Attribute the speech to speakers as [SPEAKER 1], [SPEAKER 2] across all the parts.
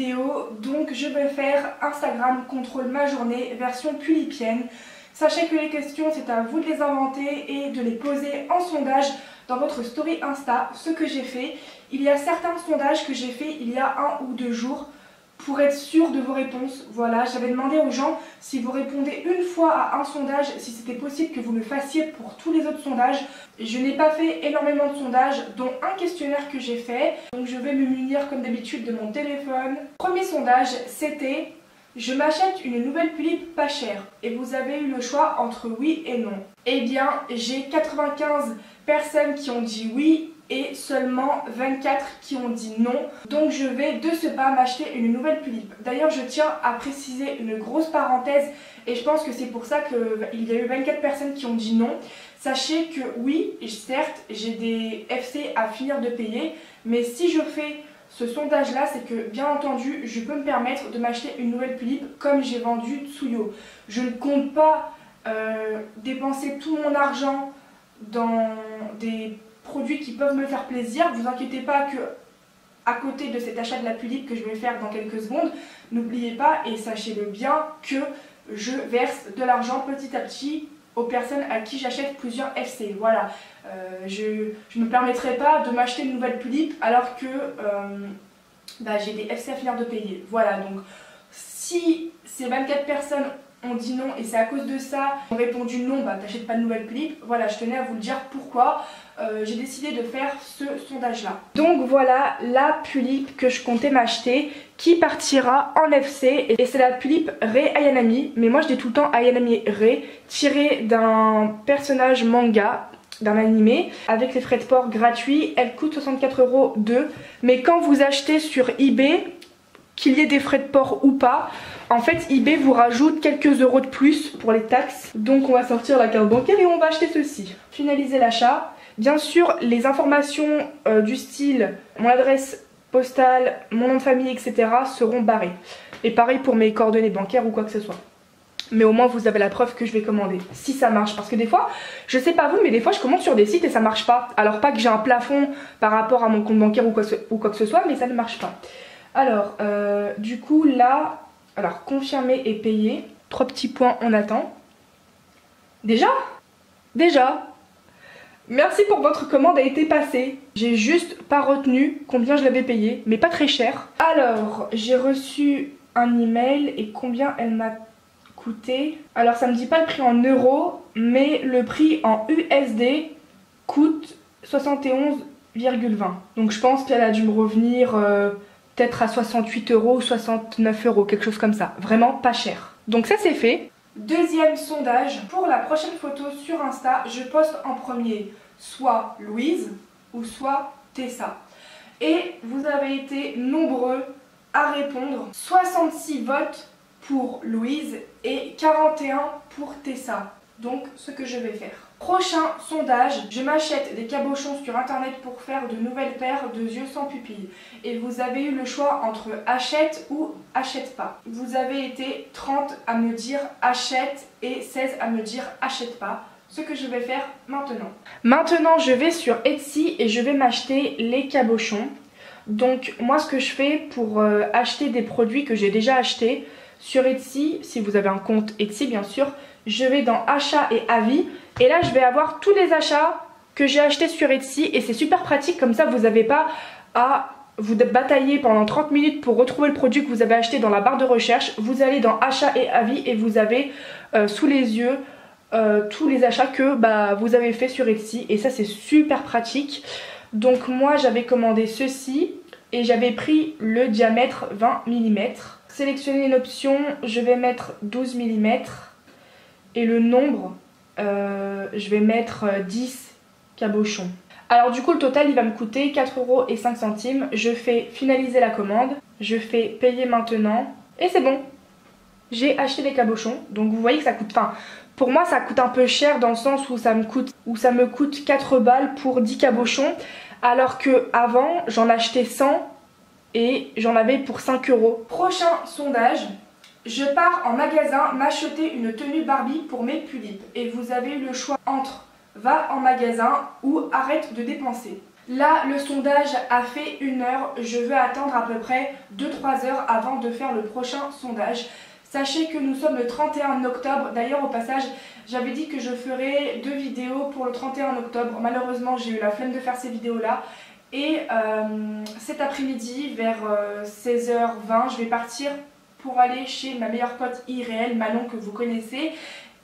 [SPEAKER 1] vidéo, donc je vais faire Instagram contrôle ma journée version pulipienne. Sachez que les questions, c'est à vous de les inventer et de les poser en sondage dans votre story Insta, ce que j'ai fait. Il y a certains sondages que j'ai fait il y a 1 ou 2 jours pour être sûr de vos réponses. Voilà, j'avais demandé aux gens si vous répondez une fois à un sondage, si c'était possible que vous le fassiez pour tous les autres sondages. Je n'ai pas fait énormément de sondages, dont un questionnaire que j'ai fait. Donc je vais me munir comme d'habitude de mon téléphone. Premier sondage, c'était: je m'achète une nouvelle pulipe pas chère. Et vous avez eu le choix entre oui et non. Eh bien, j'ai 95 personnes qui ont dit oui et seulement 24 qui ont dit non. Donc je vais de ce pas m'acheter une nouvelle pulipe. D'ailleurs, je tiens à préciser une grosse parenthèse et je pense que c'est pour ça qu'il y a eu 24 personnes qui ont dit non. Sachez que oui, certes, j'ai des FC à finir de payer, mais si je fais ce sondage là, c'est que bien entendu je peux me permettre de m'acheter une nouvelle pulipe comme j'ai vendu Tsuyo. Je ne compte pas dépenser tout mon argent dans des produits qui peuvent me faire plaisir. Vous inquiétez pas que à côté de cet achat de la pulipe que je vais faire dans quelques secondes, n'oubliez pas et sachez-le bien que je verse de l'argent petit à petit aux personnes à qui j'achète plusieurs FC. Voilà, je ne me permettrai pas de m'acheter une nouvelle pulipe alors que j'ai des FC à finir de payer. Voilà, donc si ces 24 personnes ont dit non et c'est à cause de ça, ont répondu non, t'achètes pas de nouvelle pulipe. Voilà, je tenais à vous le dire pourquoi j'ai décidé de faire ce sondage là. Donc voilà la pulipe que je comptais m'acheter qui partira en FC et c'est la pulipe Rei Ayanami, mais moi je dis tout le temps Ayanami Rei, tirée d'un personnage manga, d'un animé, avec les frais de port gratuits. Elle coûte 64 € deux, mais quand vous achetez sur eBay, qu'il y ait des frais de port ou pas, en fait eBay vous rajoute quelques euros de plus pour les taxes. Donc on va sortir la carte bancaire et on va acheter ceci. Finaliser l'achat. Bien sûr les informations du style mon adresse postale, mon nom de famille, etc. seront barrées. Et pareil pour mes coordonnées bancaires ou quoi que ce soit. Mais au moins vous avez la preuve que je vais commander, si ça marche. Parce que des fois, je sais pas vous, mais des fois je commande sur des sites et ça marche pas. Alors pas que j'ai un plafond par rapport à mon compte bancaire ou quoi que ce soit, mais ça ne marche pas. Alors, du coup là, alors confirmer et payer. 3 petits points, on attend. Déjà. Merci pour votre commande a été passée. J'ai juste pas retenu combien je l'avais payé, mais pas très cher. Alors, j'ai reçu un email et combien elle m'a coûté. Alors ça me dit pas le prix en euros, mais le prix en USD coûte 71,20. Donc je pense qu'elle a dû me revenir peut-être à 68 € ou 69 €, quelque chose comme ça. Vraiment pas cher. Donc ça c'est fait. Deuxième sondage, pour la prochaine photo sur Insta, je poste en premier soit Louise ou soit Tessa. Et vous avez été nombreux à répondre. 66 votes pour Louise et 41 pour Tessa. Donc ce que je vais faire. Prochain sondage, je m'achète des cabochons sur internet pour faire de nouvelles paires de yeux sans pupille. Et vous avez eu le choix entre achète ou achète pas. Vous avez été 30 à me dire achète et 16 à me dire achète pas. Ce que je vais faire maintenant. Maintenant je vais sur Etsy et je vais m'acheter les cabochons. Donc moi ce que je fais pour acheter des produits que j'ai déjà achetés sur Etsy, si vous avez un compte Etsy bien sûr, je vais dans achats et avis et là je vais avoir tous les achats que j'ai achetés sur Etsy et c'est super pratique, comme ça vous n'avez pas à vous batailler pendant 30 minutes pour retrouver le produit que vous avez acheté dans la barre de recherche. Vous allez dans achats et avis et vous avez sous les yeux tous les achats que vous avez fait sur Etsy et ça c'est super pratique. Donc moi j'avais commandé ceci et j'avais pris le diamètre 20 mm. Sélectionner une option, je vais mettre 12 mm et le nombre, je vais mettre 10 cabochons. Alors du coup le total il va me coûter 4,05 €. Je fais finaliser la commande, je fais payer maintenant et c'est bon. J'ai acheté des cabochons, donc vous voyez que ça coûte, pour moi ça coûte un peu cher dans le sens où ça me coûte 4 balles pour 10 cabochons. Alors que avant j'en achetais 100 et j'en avais pour 5 €. Prochain sondage, je pars en magasin m'acheter une tenue Barbie pour mes pulipes. Et vous avez eu le choix entre va en magasin ou arrête de dépenser. Là, le sondage a fait 1 heure. Je veux attendre à peu près 2-3 heures avant de faire le prochain sondage. Sachez que nous sommes le 31 octobre. D'ailleurs, au passage, j'avais dit que je ferais 2 vidéos pour le 31 octobre. Malheureusement, j'ai eu la flemme de faire ces vidéos-là. Et cet après-midi, vers 16h20, je vais partir pour aller chez ma meilleure pote IRL, Manon, que vous connaissez.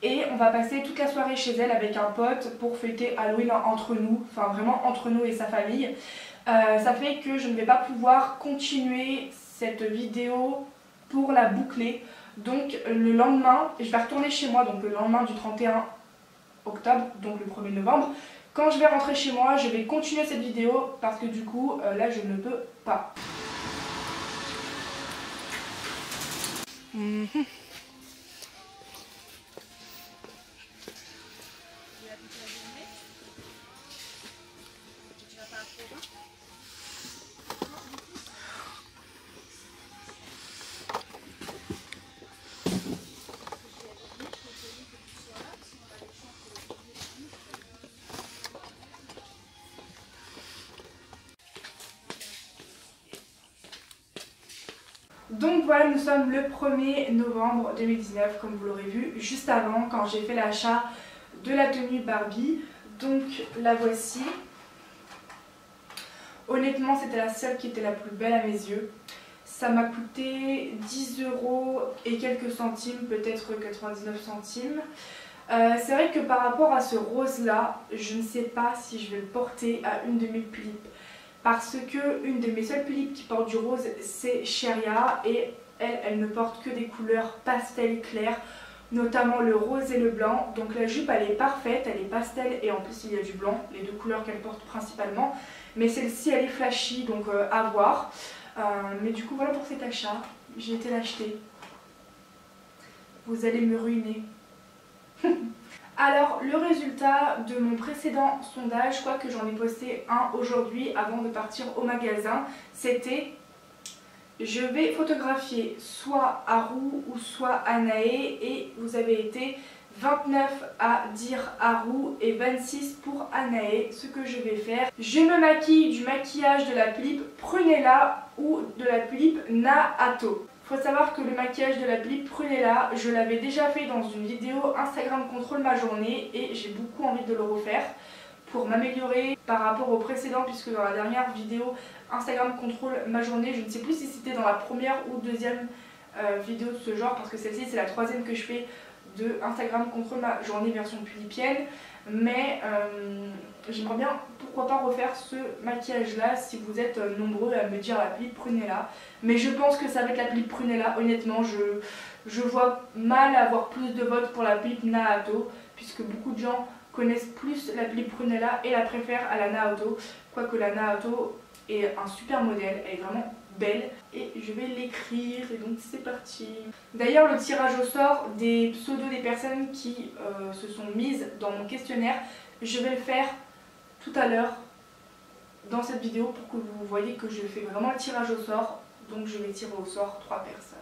[SPEAKER 1] Et on va passer toute la soirée chez elle avec un pote pour fêter Halloween entre nous, enfin vraiment entre nous et sa famille. Ça fait que je ne vais pas pouvoir continuer cette vidéo pour la boucler. Donc le lendemain, je vais retourner chez moi, donc le lendemain du 31 octobre, donc le 1er novembre. Quand je vais rentrer chez moi, je vais continuer cette vidéo parce que du coup, là je ne peux pas. Donc voilà, nous sommes le 1er novembre 2019, comme vous l'aurez vu, juste avant, quand j'ai fait l'achat de la tenue Barbie. Donc la voici. Honnêtement, c'était la seule qui était la plus belle à mes yeux. Ça m'a coûté 10 € et quelques centimes, peut-être 99 centimes. C'est vrai que par rapport à ce rose là, je ne sais pas si je vais le porter à une de mes tulipes. Parce que une de mes seules tulipes qui porte du rose, c'est Cheria, et elle ne porte que des couleurs pastel claires, notamment le rose et le blanc. Donc la jupe elle est parfaite, elle est pastel et en plus il y a du blanc, les 2 couleurs qu'elle porte principalement. Mais celle-ci elle est flashy, donc à voir. Mais du coup voilà pour cet achat, j'ai été l'acheter. Vous allez me ruiner. Alors le résultat de mon précédent sondage, quoique j'en ai posté un aujourd'hui avant de partir au magasin, c'était: je vais photographier soit Haru ou soit Anae, et vous avez été 29 à dire Haru et 26 pour Anae. Ce que je vais faire, je me maquille du maquillage de la Philippe Prunella ou de la Philippe Naato. Faut savoir que le maquillage de la Philippe Prunella, je l'avais déjà fait dans une vidéo Instagram contrôle ma journée et j'ai beaucoup envie de le refaire pour m'améliorer par rapport au précédent, puisque dans la dernière vidéo Instagram contrôle ma journée, je ne sais plus si c'était dans la première ou deuxième vidéo de ce genre, parce que celle-ci c'est la 3e que je fais de Instagram contrôle ma journée version philippienne. Mais j'aimerais bien, pourquoi pas, refaire ce maquillage là si vous êtes nombreux à me dire la Philippe Prunella. Mais je pense que ça va être la Philippe Prunella. Honnêtement, je vois mal avoir plus de votes pour la Philippe Naato, puisque beaucoup de gens connaissent plus la Philippe Prunella et la préfèrent à la Naato. Quoique la Naato est un super modèle, elle est vraiment belle, et je vais l'écrire, et donc c'est parti. D'ailleurs, le tirage au sort des pseudos des personnes qui se sont mises dans mon questionnaire, je vais le faire tout à l'heure dans cette vidéo pour que vous voyez que je fais vraiment le tirage au sort. Donc je vais tirer au sort 3 personnes.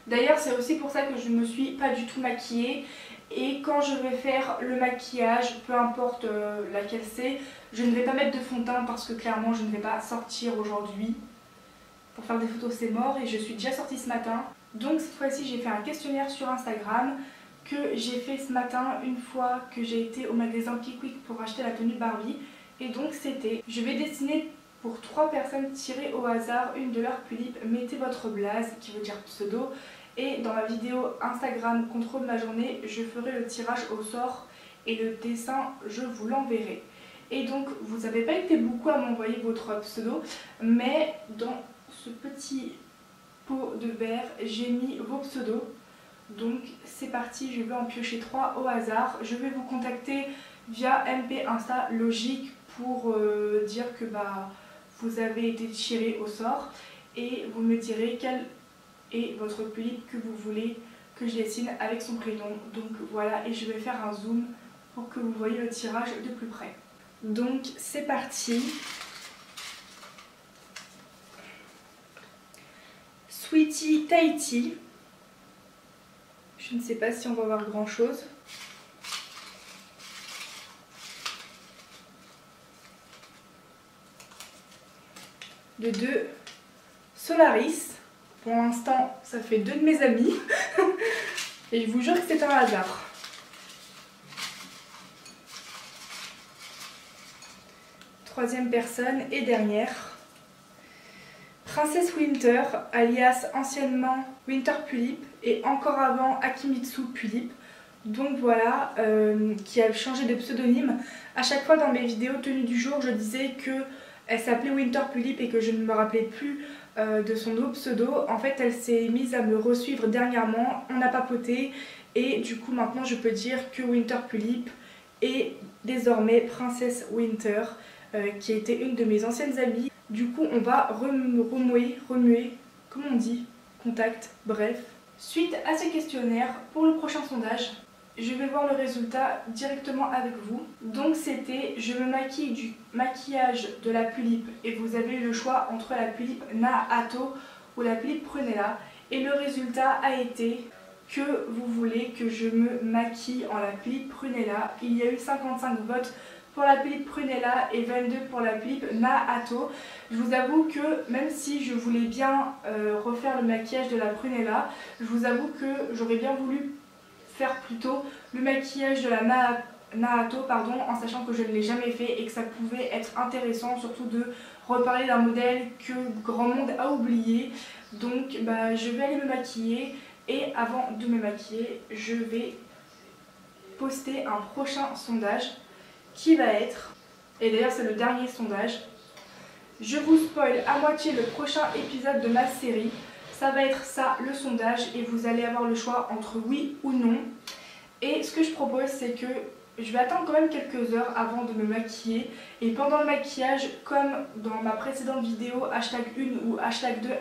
[SPEAKER 1] D'ailleurs, c'est aussi pour ça que je ne me suis pas du tout maquillée. Et quand je vais faire le maquillage, peu importe laquelle c'est, je ne vais pas mettre de fond de teint parce que clairement je ne vais pas sortir aujourd'hui. Pour faire des photos c'est mort, et je suis déjà sortie ce matin. Donc cette fois-ci j'ai fait un questionnaire sur Instagram que j'ai fait ce matin une fois que j'ai été au magasin Pickwick pour acheter la tenue Barbie. Et donc c'était: je vais dessiner pour 3 personnes tirées au hasard une de leurs tulipes, mettez votre blaze qui veut dire pseudo, et dans ma vidéo Instagram contrôle ma journée je ferai le tirage au sort et le dessin je vous l'enverrai. Et donc vous n'avez pas été beaucoup à m'envoyer votre pseudo, mais dans ce petit pot de verre j'ai mis vos pseudos. Donc c'est parti, je vais en piocher 3 au hasard. Je vais vous contacter via MP Insta logique pour dire que vous avez été tiré au sort, et vous me direz quelle est votre tulipe que vous voulez que je dessine avec son prénom. Donc voilà, et je vais faire un zoom pour que vous voyez le tirage de plus près. Donc c'est parti. Sweetie Tahiti. Je ne sais pas si on va voir grand chose. de 2 Solaris. Pour l'instant, ça fait 2 de mes amis. Et je vous jure que c'est un hasard. Troisième personne et dernière. Princesse Winter, alias anciennement Winter Pulip et encore avant Akimitsu Pulip. Donc voilà, qui a changé de pseudonyme. À chaque fois dans mes vidéos tenues du jour, je disais qu'elle s'appelait Winter Pulip et que je ne me rappelais plus de son nouveau pseudo. En fait, elle s'est mise à me resuivre dernièrement, on a papoté et du coup maintenant je peux dire que Winter Pulip est désormais Princesse Winter, qui a été une de mes anciennes amies. Du coup on va remuer, comment on dit, contact, bref. Suite à ce questionnaire, pour le prochain sondage, je vais voir le résultat directement avec vous. Donc c'était je me maquille du maquillage de la Pulip et vous avez eu le choix entre la Pulip Nahato ou la Pulip Prunella. Et le résultat a été que vous voulez que je me maquille en la Pulip Prunella. Il y a eu 55 votes pour la Pulip Prunella et 22 pour la Pulip Nahato. Je vous avoue que même si je voulais bien refaire le maquillage de la Prunella, je vous avoue que j'aurais bien voulu faire plutôt le maquillage de la Nahato, en sachant que je ne l'ai jamais fait et que ça pouvait être intéressant, surtout de reparler d'un modèle que grand monde a oublié. Donc je vais aller me maquiller et avant de me maquiller, je vais poster un prochain sondage qui va être, et d'ailleurs c'est le dernier sondage, je vous spoil à moitié le prochain épisode de ma série. Ça va être ça le sondage et vous allez avoir le choix entre oui ou non. Et ce que je propose c'est que je vais attendre quand même quelques heures avant de me maquiller. Et pendant le maquillage, comme dans ma précédente vidéo #1 ou #2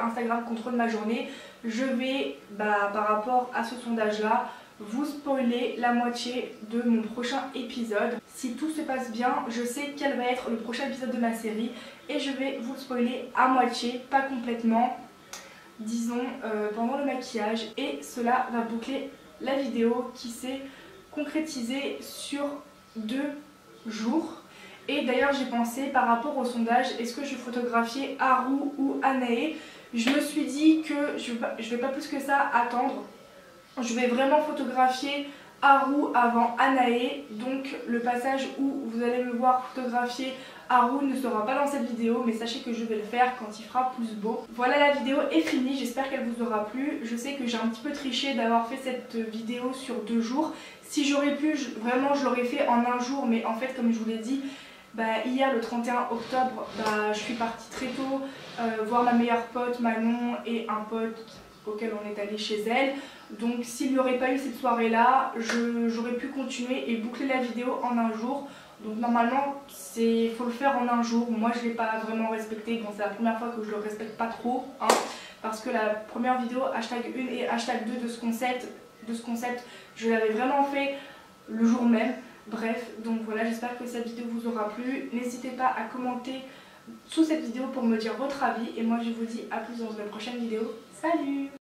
[SPEAKER 1] Instagram contrôle ma journée, je vais par rapport à ce sondage là vous spoiler la moitié de mon prochain épisode. Si tout se passe bien, je sais quel va être le prochain épisode de ma série et je vais vous spoiler à moitié, pas complètement, disons pendant le maquillage, et cela va boucler la vidéo qui s'est concrétisée sur 2 jours. Et d'ailleurs j'ai pensé par rapport au sondage, est-ce que je photographiais Haru ou Anae? Je me suis dit que je vais pas plus que ça attendre. Je vais vraiment photographier Haru avant Anae, donc le passage où vous allez me voir photographier Haru ne sera pas dans cette vidéo, mais sachez que je vais le faire quand il fera plus beau. Voilà, la vidéo est finie, j'espère qu'elle vous aura plu. Je sais que j'ai un petit peu triché d'avoir fait cette vidéo sur 2 jours. Si j'aurais pu, vraiment je l'aurais fait en 1 jour, mais en fait comme je vous l'ai dit, hier le 31 octobre, je suis partie très tôt voir ma meilleure pote Manon et un pote auquel on est allé chez elle. Donc s'il n'y aurait pas eu cette soirée là, j'aurais pu continuer et boucler la vidéo en 1 jour. Donc normalement il faut le faire en 1 jour. Moi je ne l'ai pas vraiment respecté, bon c'est la première fois que je le respecte pas trop, parce que la première vidéo #1 et #2 de ce concept, je l'avais vraiment fait le jour même. Bref, donc voilà, j'espère que cette vidéo vous aura plu. N'hésitez pas à commenter sous cette vidéo pour me dire votre avis et moi je vous dis à plus dans une prochaine vidéo. Salut!